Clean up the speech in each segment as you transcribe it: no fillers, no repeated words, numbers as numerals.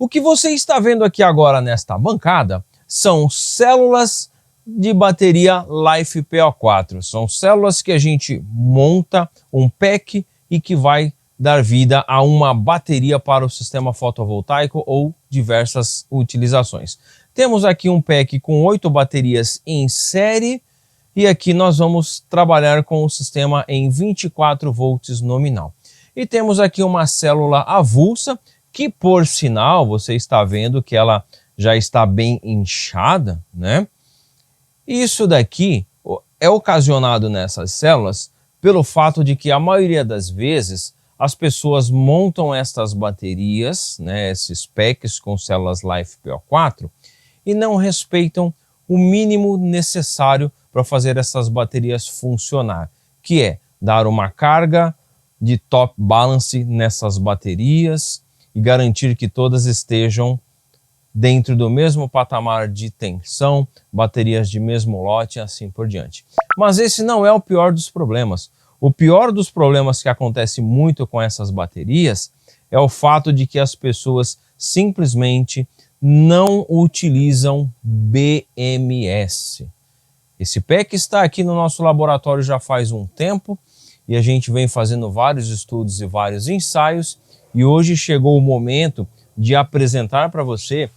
O que você está vendo aqui agora nesta bancada são células de bateria LiFePO4. São células que a gente monta um pack e que vai dar vida a uma bateria para o sistema fotovoltaico ou diversas utilizações. Temos aqui um pack com 8 baterias em série e aqui nós vamos trabalhar com o sistema em 24 volts nominal. E temos aqui uma célula avulsa que, por sinal, você está vendo que ela já está bem inchada, né? Isso daqui é ocasionado nessas células pelo fato de que a maioria das vezes as pessoas montam estas baterias, né, esses packs com células LiFePO4 e não respeitam o mínimo necessário para fazer essas baterias funcionar, que é dar uma carga de top balance nessas baterias e garantir que todas estejam dentro do mesmo patamar de tensão, baterias de mesmo lote e assim por diante. Mas esse não é o pior dos problemas. O pior dos problemas que acontece muito com essas baterias é o fato de que as pessoas simplesmente não utilizam BMS. Esse pack está aqui no nosso laboratório já faz um tempo e a gente vem fazendo vários estudos e vários ensaios e hoje chegou o momento de apresentar para você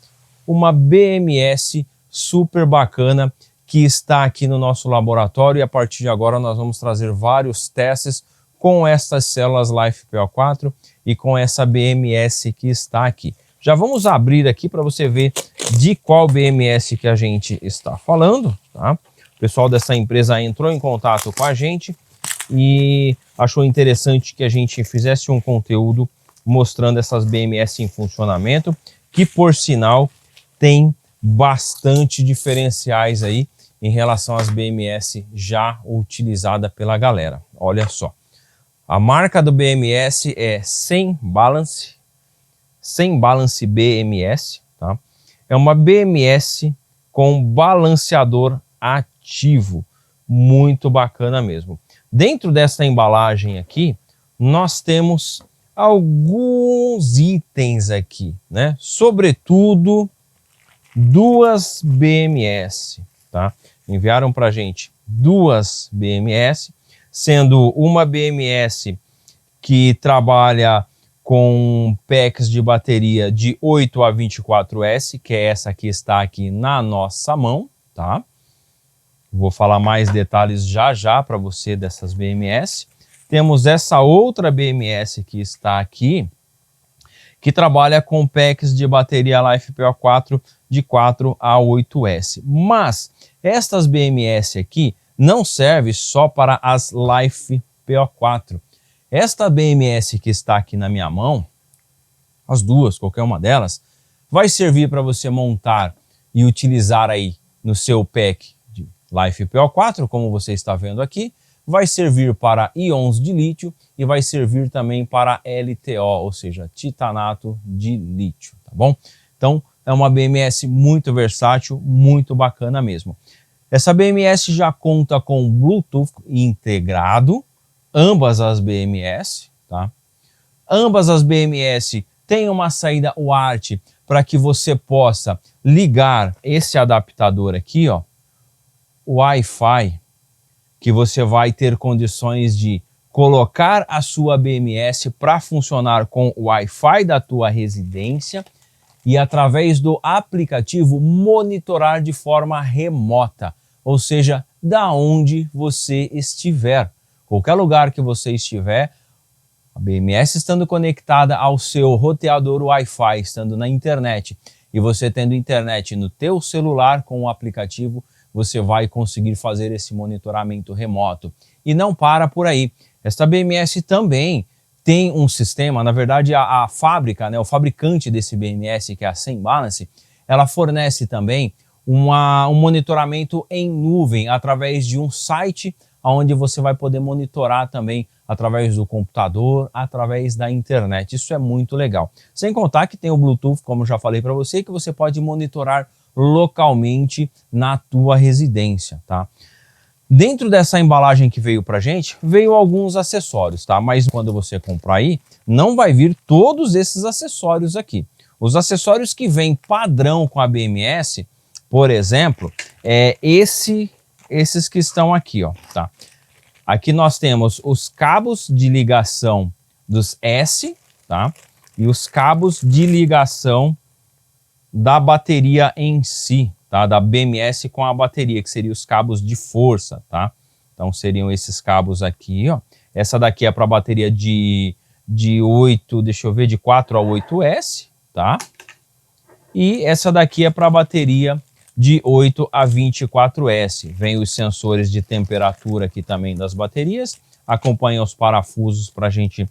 uma BMS super bacana que está aqui no nosso laboratório e a partir de agora nós vamos trazer vários testes com estas células LiFePO4 e com essa BMS que está aqui. Já vamos abrir aqui para você ver de qual BMS que a gente está falando, tá? O pessoal dessa empresa entrou em contato com a gente e achou interessante que a gente fizesse um conteúdo mostrando essas BMS em funcionamento, que por sinal tem bastante diferenciais aí em relação às BMS já utilizada pela galera. Olha só, a marca do BMS é Sem Balance BMS, tá? É uma BMS com balanceador ativo, muito bacana mesmo. Dentro dessa embalagem aqui, nós temos alguns itens aqui, né? Sobretudo duas BMS, tá? Enviaram para a gente duas BMS, sendo uma BMS que trabalha com packs de bateria de 8 a 24S, que é essa que está aqui na nossa mão, tá? Vou falar mais detalhes já para você dessas BMS. Temos essa outra BMS que está aqui, que trabalha com packs de bateria LiFePO4 de 4 a 8S. Mas estas BMS aqui não servem só para as LiFePO4. Esta BMS que está aqui na minha mão, as duas, qualquer uma delas, vai servir para você montar e utilizar aí no seu pack de LiFePO4, como você está vendo aqui, vai servir para íons de lítio e vai servir também para LTO, ou seja, titanato de lítio, tá bom? Então, é uma BMS muito versátil, muito bacana mesmo. Essa BMS já conta com Bluetooth integrado, ambas as BMS, tá? Ambas as BMS têm uma saída UART para que você possa ligar esse adaptador aqui, ó, Wi-Fi, que você vai ter condições de colocar a sua BMS para funcionar com o Wi-Fi da tua residência e através do aplicativo monitorar de forma remota, ou seja, da onde você estiver. Qualquer lugar que você estiver, a BMS estando conectada ao seu roteador Wi-Fi, estando na internet, e você tendo internet no teu celular com o aplicativo, você vai conseguir fazer esse monitoramento remoto. E não para por aí. Esta BMS também tem um sistema, na verdade a fábrica, né, o fabricante desse BMS, que é a Sem Balance, ela fornece também um monitoramento em nuvem através de um site onde você vai poder monitorar também através do computador, através da internet. Isso é muito legal. Sem contar que tem o Bluetooth, como já falei para você, que você pode monitorar localmente na tua residência, tá? Dentro dessa embalagem que veio pra gente, veio alguns acessórios, tá? Mas quando você comprar aí, não vai vir todos esses acessórios aqui. Os acessórios que vêm padrão com a BMS, por exemplo, é esses que estão aqui, ó, tá? Aqui nós temos os cabos de ligação dos S, tá? E os cabos de ligação da bateria em si, tá? Da BMS com a bateria, que seriam os cabos de força, tá? Então seriam esses cabos aqui, ó. Essa daqui é para bateria de 8, deixa eu ver, de 4 a 8S, tá? E essa daqui é para bateria de 8 a 24S. Vem os sensores de temperatura aqui também das baterias, acompanha os parafusos para a gente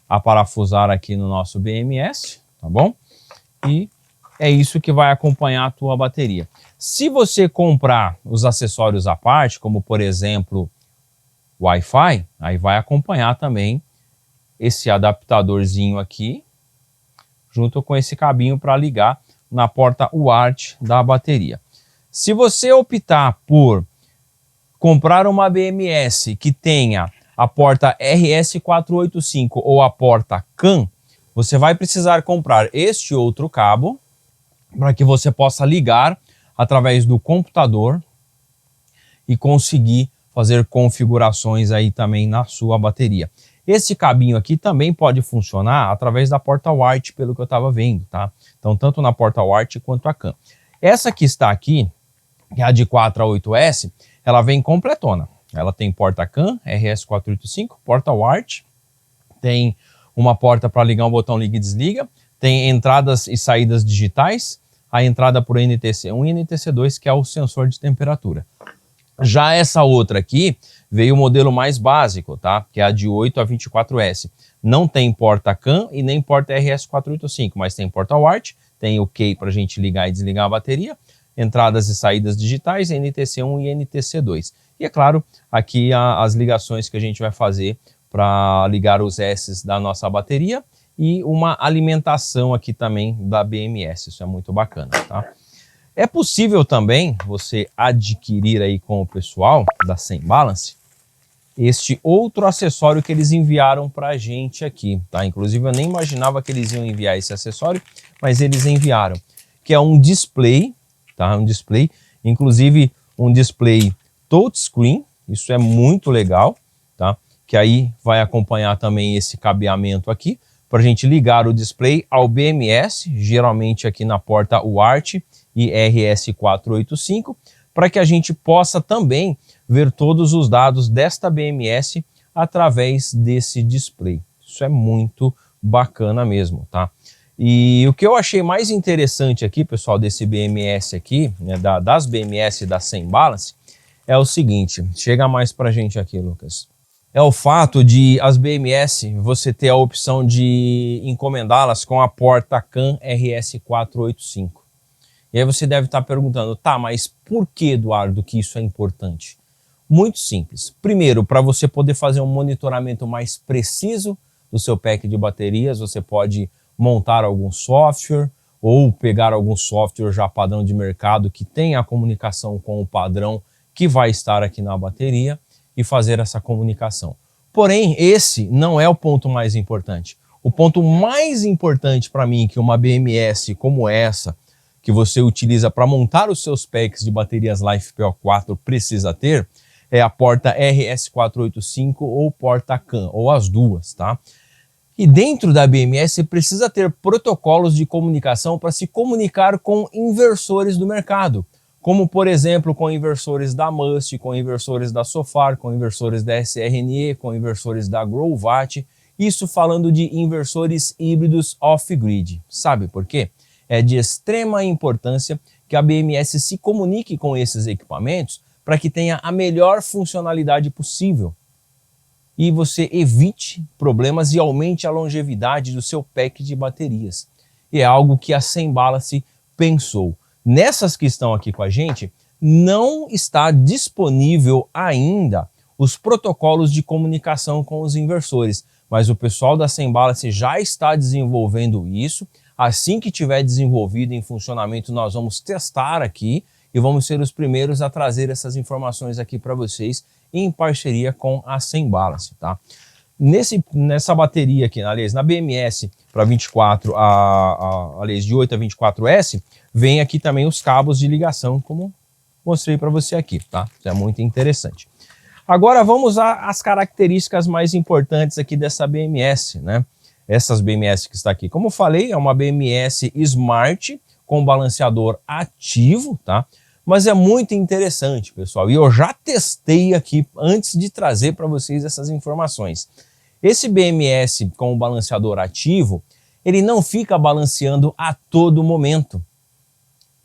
aparafusar aqui no nosso BMS, tá bom? E é isso que vai acompanhar a tua bateria. Se você comprar os acessórios à parte, como por exemplo Wi-Fi, aí vai acompanhar também esse adaptadorzinho aqui, junto com esse cabinho para ligar na porta UART da bateria. Se você optar por comprar uma BMS que tenha a porta RS485 ou a porta CAN, você vai precisar comprar este outro cabo para que você possa ligar através do computador e conseguir fazer configurações aí também na sua bateria. Esse cabinho aqui também pode funcionar através da porta UART, pelo que eu estava vendo, tá? Então, tanto na porta UART quanto a CAN. Essa que está aqui, que é a de 4 a 8S, ela vem completona. Ela tem porta CAN, RS485, porta UART, tem uma porta para ligar um botão liga e desliga, tem entradas e saídas digitais, a entrada por NTC1 e NTC2, que é o sensor de temperatura. Já essa outra aqui veio o modelo mais básico, tá? Que é a de 8 a 24S. Não tem porta CAN e nem porta RS485, mas tem porta UART, tem o key para a gente ligar e desligar a bateria, entradas e saídas digitais, NTC1 e NTC2. E é claro, aqui as ligações que a gente vai fazer para ligar os S da nossa bateria e uma alimentação aqui também da BMS. Isso é muito bacana, tá? É possível também você adquirir aí com o pessoal da Sembalance este outro acessório que eles enviaram para a gente aqui, tá? Inclusive eu nem imaginava que eles iam enviar esse acessório, mas eles enviaram, que é um display, tá? Um display, inclusive um display touchscreen, isso é muito legal, tá? Que aí vai acompanhar também esse cabeamento aqui, para a gente ligar o display ao BMS, geralmente aqui na porta UART e RS485, para que a gente possa também ver todos os dados desta BMS através desse display. Isso é muito bacana mesmo, tá? E o que eu achei mais interessante aqui, pessoal, desse BMS aqui, né, das BMS da Sembalance, é o seguinte, chega mais para a gente aqui, Lucas. É o fato de as BMS, você ter a opção de encomendá-las com a porta CAN RS485. E aí você deve estar perguntando, tá, mas por que, Eduardo, que isso é importante? Muito simples. Primeiro, para você poder fazer um monitoramento mais preciso do seu pack de baterias, você pode montar algum software ou pegar algum software já padrão de mercado que tenha a comunicação com o padrão que vai estar aqui na bateria e fazer essa comunicação. Porém, esse não é o ponto mais importante. O ponto mais importante para mim que uma BMS como essa, que você utiliza para montar os seus packs de baterias LiFePO4 precisa ter, é a porta RS485 ou porta CAN, ou as duas, tá? E dentro da BMS você precisa ter protocolos de comunicação para se comunicar com inversores do mercado, como por exemplo com inversores da Must, com inversores da Sofar, com inversores da SRNE, com inversores da Growvat, isso falando de inversores híbridos off-grid. Sabe por quê? É de extrema importância que a BMS se comunique com esses equipamentos para que tenha a melhor funcionalidade possível e você evite problemas e aumente a longevidade do seu pack de baterias. E é algo que a Sembalance pensou. Nessas que estão aqui com a gente, não está disponível ainda os protocolos de comunicação com os inversores, mas o pessoal da Sembalance já está desenvolvendo isso. Assim que tiver desenvolvido em funcionamento, nós vamos testar aqui e vamos ser os primeiros a trazer essas informações aqui para vocês em parceria com a Sembalance, tá? Nessa bateria aqui, aliás, na BMS para 24, aliás, de 8 a 24S, vem aqui também os cabos de ligação, como mostrei para você aqui, tá? Isso é muito interessante. Agora vamos às características mais importantes aqui dessa BMS, né? Essas BMS que está aqui. Como eu falei, é uma BMS Smart com balanceador ativo, tá? Mas é muito interessante, pessoal, e eu já testei aqui antes de trazer para vocês essas informações. Esse BMS com o balanceador ativo, ele não fica balanceando a todo momento.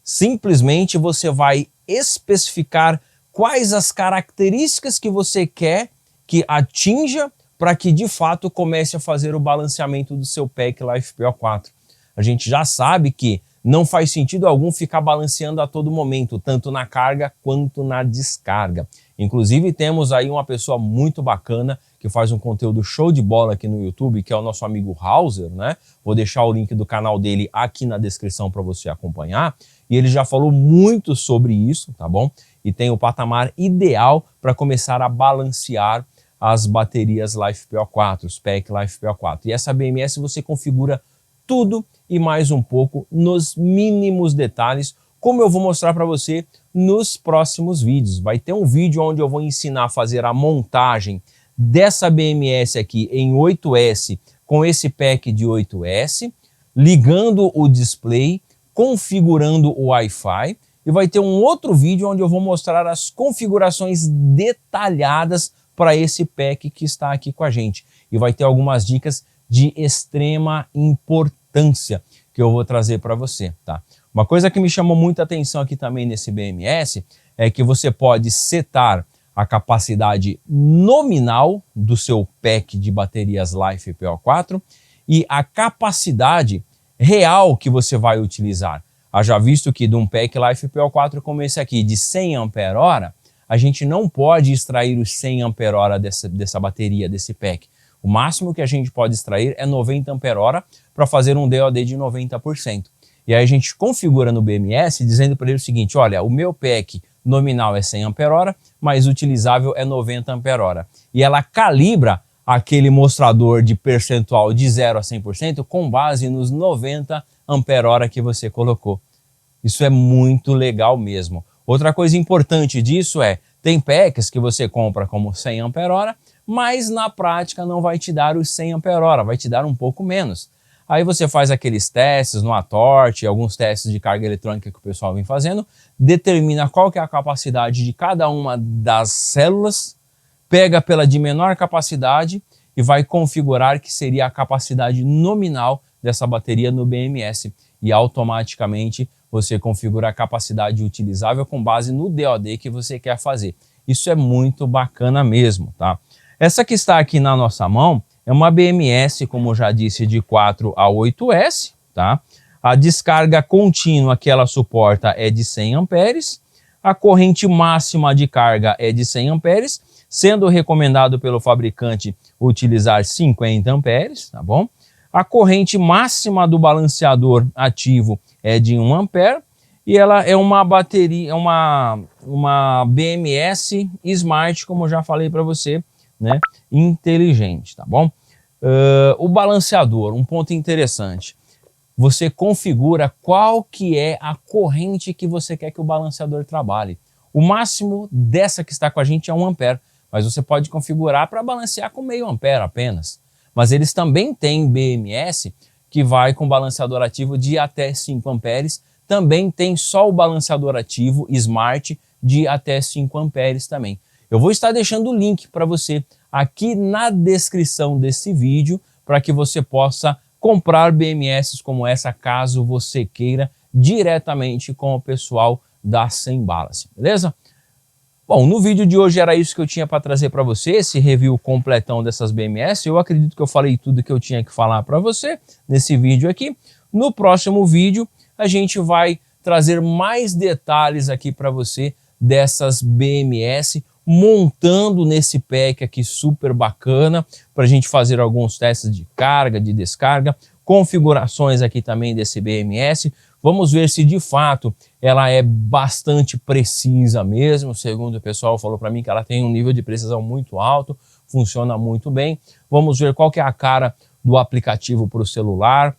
Simplesmente você vai especificar quais as características que você quer que atinja para que de fato comece a fazer o balanceamento do seu PEC LiFePO4. A gente já sabe que não faz sentido algum ficar balanceando a todo momento, tanto na carga quanto na descarga. Inclusive temos aí uma pessoa muito bacana que faz um conteúdo show de bola aqui no YouTube, que é o nosso amigo Hauser, né? Vou deixar o link do canal dele aqui na descrição para você acompanhar. E ele já falou muito sobre isso, tá bom? E tem o patamar ideal para começar a balancear as baterias LiFePO4, os PEC LiFePO4. E essa BMS você configura tudo e mais um pouco nos mínimos detalhes, como eu vou mostrar para você nos próximos vídeos. Vai ter um vídeo onde eu vou ensinar a fazer a montagem dessa BMS aqui em 8S com esse PEC de 8S, ligando o display, configurando o Wi-Fi, e vai ter um outro vídeo onde eu vou mostrar as configurações detalhadas para esse PEC que está aqui com a gente. E vai ter algumas dicas de extrema importância que eu vou trazer para você, tá? Uma coisa que me chamou muita atenção aqui também nesse BMS é que você pode setar a capacidade nominal do seu PEC de baterias LiFePO4 e a capacidade real que você vai utilizar. Haja visto que de um PEC LiFePO4 como esse aqui, de 100 Ah, a gente não pode extrair os 100 Ah dessa bateria, desse PEC. O máximo que a gente pode extrair é 90 Ah para fazer um DOD de 90%. E aí a gente configura no BMS dizendo para ele o seguinte, olha, o meu PEC nominal é 100 Ah, mas utilizável é 90 Ah. E ela calibra aquele mostrador de percentual de 0 a 100% com base nos 90 Ah que você colocou. Isso é muito legal mesmo. Outra coisa importante disso é, tem PECs que você compra como 100 Ah, mas na prática não vai te dar os 100 Ah, vai te dar um pouco menos. Aí você faz aqueles testes no Atort, alguns testes de carga eletrônica que o pessoal vem fazendo, determina qual que é a capacidade de cada uma das células, pega pela de menor capacidade e vai configurar que seria a capacidade nominal dessa bateria no BMS. E automaticamente você configura a capacidade utilizável com base no DOD que você quer fazer. Isso é muito bacana mesmo, tá? Essa que está aqui na nossa mão é uma BMS, como eu já disse, de 4 a 8S, tá? A descarga contínua que ela suporta é de 100 amperes, a corrente máxima de carga é de 100 amperes, sendo recomendado pelo fabricante utilizar 50 amperes, tá bom? A corrente máxima do balanceador ativo é de 1 ampere e ela é uma bateria, uma BMS Smart, como eu já falei para você, né? Inteligente, tá bom? O balanceador, um ponto interessante. Você configura qual que é a corrente que você quer que o balanceador trabalhe. O máximo dessa que está com a gente é 1 ampere, mas você pode configurar para balancear com meio ampere apenas. Mas eles também têm BMS que vai com balanceador ativo de até 5 amperes. Também tem só o balanceador ativo Smart de até 5 amperes também. Eu vou estar deixando o link para você aqui na descrição desse vídeo para que você possa comprar BMS como essa, caso você queira, diretamente com o pessoal da Sembalance, beleza? Bom, no vídeo de hoje era isso que eu tinha para trazer para você, esse review completão dessas BMS. Eu acredito que eu falei tudo que eu tinha que falar para você nesse vídeo aqui. No próximo vídeo a gente vai trazer mais detalhes aqui para você dessas BMS, montando nesse PEC aqui super bacana, para a gente fazer alguns testes de carga, de descarga, configurações aqui também desse BMS. Vamos ver se de fato ela é bastante precisa mesmo, segundo o pessoal falou para mim que ela tem um nível de precisão muito alto. funciona muito bem. Vamos ver qual que é a cara do aplicativo para o celular.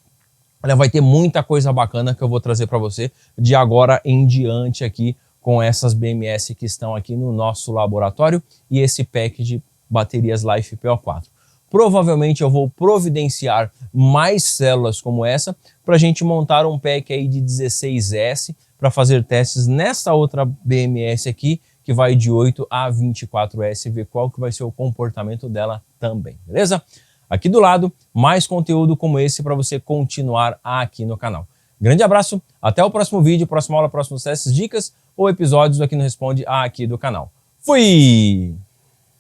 Olha, vai ter muita coisa bacana que eu vou trazer para você de agora em diante aqui com essas BMS que estão aqui no nosso laboratório e esse pack de baterias Life PO4. Provavelmente eu vou providenciar mais células como essa para a gente montar um pack aí de 16S para fazer testes nessa outra BMS aqui, que vai de 8 a 24S, ver qual que vai ser o comportamento dela também, beleza? Aqui do lado, mais conteúdo como esse para você continuar aqui no canal. Grande abraço, até o próximo vídeo, próxima aula, próximos testes, dicas ou episódios aqui no Responde aqui do canal. Fui!